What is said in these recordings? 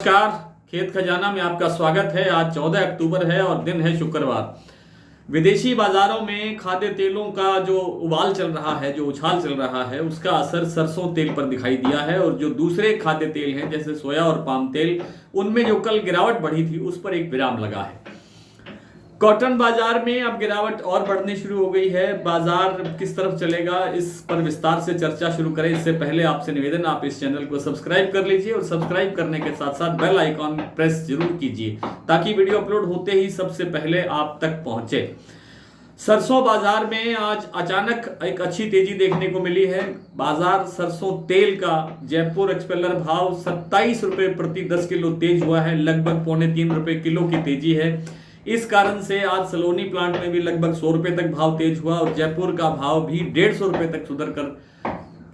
नमस्कार। खेत खजाना में आपका स्वागत है। आज 14 अक्टूबर है और दिन है शुक्रवार। विदेशी बाजारों में खाद्य तेलों का जो उबाल चल रहा है, जो उछाल चल रहा है, उसका असर सरसों तेल पर दिखाई दिया है। और जो दूसरे खाद्य तेल हैं जैसे सोया और पाम तेल, उनमें जो कल गिरावट बढ़ी थी उस पर एक विराम लगा है। कॉटन बाजार में अब गिरावट और बढ़नी शुरू हो गई है। बाजार किस तरफ चलेगा, इस पर विस्तार से चर्चा शुरू करें इससे पहले आपसे निवेदन, आप इस चैनल को सब्सक्राइब कर लीजिए और सब्सक्राइब करने के साथ साथ बेल आइकॉन प्रेस जरूर कीजिए ताकि वीडियो अपलोड होते ही सबसे पहले आप तक पहुंचे। सरसों बाजार में आज अचानक एक अच्छी तेजी देखने को मिली है। बाजार सरसों तेल का जयपुर एक्सपेलर भाव 27 रुपए प्रति 10 किलो तेज हुआ है। लगभग 3.25 रुपए किलो की तेजी है। इस कारण से आज सलोनी प्लांट में भी लगभग 100 रुपए तक भाव तेज हुआ और जयपुर का भाव भी 150 रुपए तक सुधर कर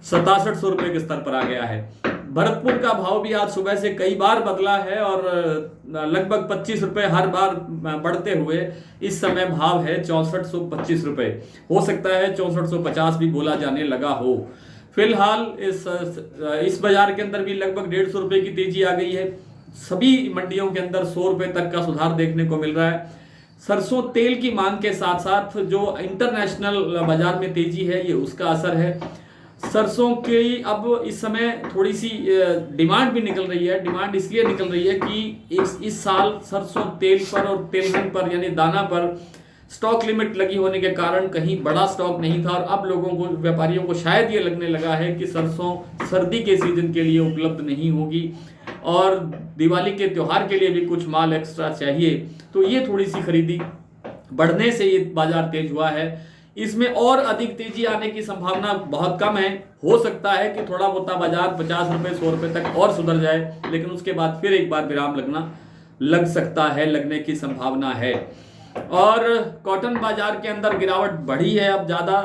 6700 रुपए के स्तर पर आ गया है। भरतपुर का भाव भी आज सुबह से कई बार बदला है और लगभग 25 रुपए हर बार बढ़ते हुए इस समय भाव है 6425 रुपए। हो सकता है 6450 भी बोला जाने लगा हो। फिलहाल इस बाजार के अंदर भी लगभग 150 रुपए की तेजी आ गई है। सभी मंडियों के अंदर 100 रुपए तक का सुधार देखने को मिल रहा है। सरसों तेल की मांग के साथ साथ जो इंटरनेशनल बाजार में तेजी है, ये उसका असर है। सरसों की अब इस समय थोड़ी सी डिमांड भी निकल रही है। डिमांड इसलिए निकल रही है कि इस साल सरसों तेल पर और तेलहन पर यानी दाना पर स्टॉक लिमिट लगी होने के कारण कहीं बड़ा स्टॉक नहीं था और अब लोगों को, व्यापारियों को शायद ये लगने लगा है कि सरसों सर्दी के सीजन के लिए उपलब्ध नहीं होगी और दिवाली के त्योहार के लिए भी कुछ माल एक्स्ट्रा चाहिए। तो ये थोड़ी सी खरीदी बढ़ने से ये बाजार तेज हुआ है। इसमें और अधिक तेजी आने की संभावना बहुत कम है। हो सकता है कि थोड़ा बहुत बाजार 50 रुपए 100 रुपए तक और सुधर जाए, लेकिन उसके बाद फिर एक बार विराम लग सकता है, लगने की संभावना है। और कॉटन बाजार के अंदर गिरावट बढ़ी है अब ज्यादा।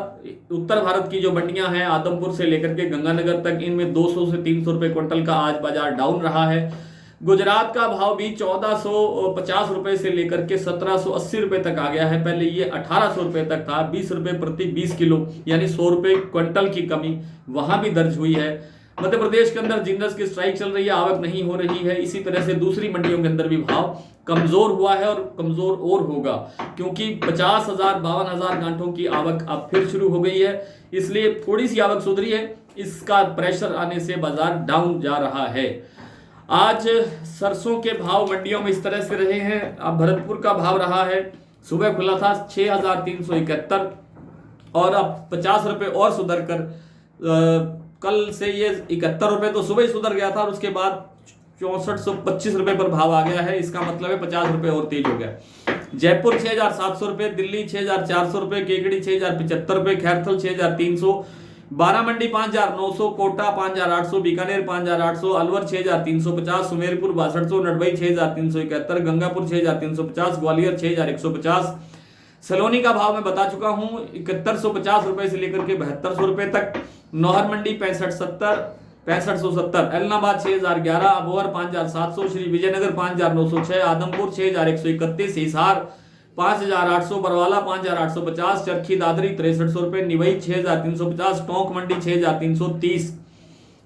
उत्तर भारत की जो मंडियां हैं, आदमपुर से लेकर के गंगानगर तक, इनमें 200 से 300 रुपए क्विंटल का आज बाजार डाउन रहा है। गुजरात का भाव भी 1450 रुपए से लेकर के 1780 रुपए तक आ गया है। पहले ये 1800 रुपए तक था। 20 रुपए प्रति 20 किलो यानी 100 रुपए क्विंटल की कमी वहां भी दर्ज हुई है। मध्य प्रदेश के अंदर जिंदस की स्ट्राइक चल रही है, आवक नहीं हो रही है। इसी तरह से दूसरी मंडियों के अंदर भी भाव कमजोर हुआ है और कमजोर और होगा, क्योंकि 50,000 52,000 गांठों की आवक अब फिर शुरू हो गई है। इसलिए थोड़ी सी आवक सुधरी है, इसका प्रेशर आने से बाजार डाउन जा रहा है। आज सरसों के भाव मंडियों में इस तरह से रहे हैं। अब भरतपुर का भाव रहा है, सुबह खुला था 6371 और अब 50 रुपए और सुधर कर कल से ये 71 रुपए तो सुबह ही सुधर गया था और उसके बाद 6425 रुपए पर भाव आ गया है। इसका मतलब है 50 रुपए और तेज हो गया। जयपुर 6700 रुपए, दिल्ली 6400 रुपए, केकड़ी 6075 रुपए, खैरथल 6300, बारा मंडी 5900, कोटा 5800, बीकानेर 5800, अलवर 6350, सुमेरपुर 6200, नडबई 6371, गंगापुर 6350, ग्वालियर 6150। सलोनी का भाव मैं बता चुका हूं 7150 रुपए से लेकर के 7200 रुपए तक। नौहर मंडी 6570, एलनाबाद 6011, अबोहर 5700, श्री विजयनगर 5906, आदमपुर 6131, हिसार 5800, बरवाला 5850, चरखी दादरी 6300 रुपए, निवई 6350, टोंक मंडी 6330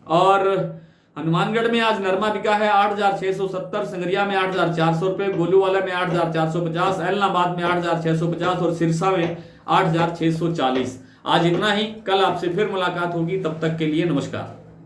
और हनुमानगढ़ में आज नरमा बिका है 8670, संगरिया में 8400 रुपए, गोलूवाला में 8450, एलनाबाद में 8650 और सिरसा में 8640। आज इतना ही। कल आपसे फिर मुलाकात होगी, तब तक के लिए नमस्कार।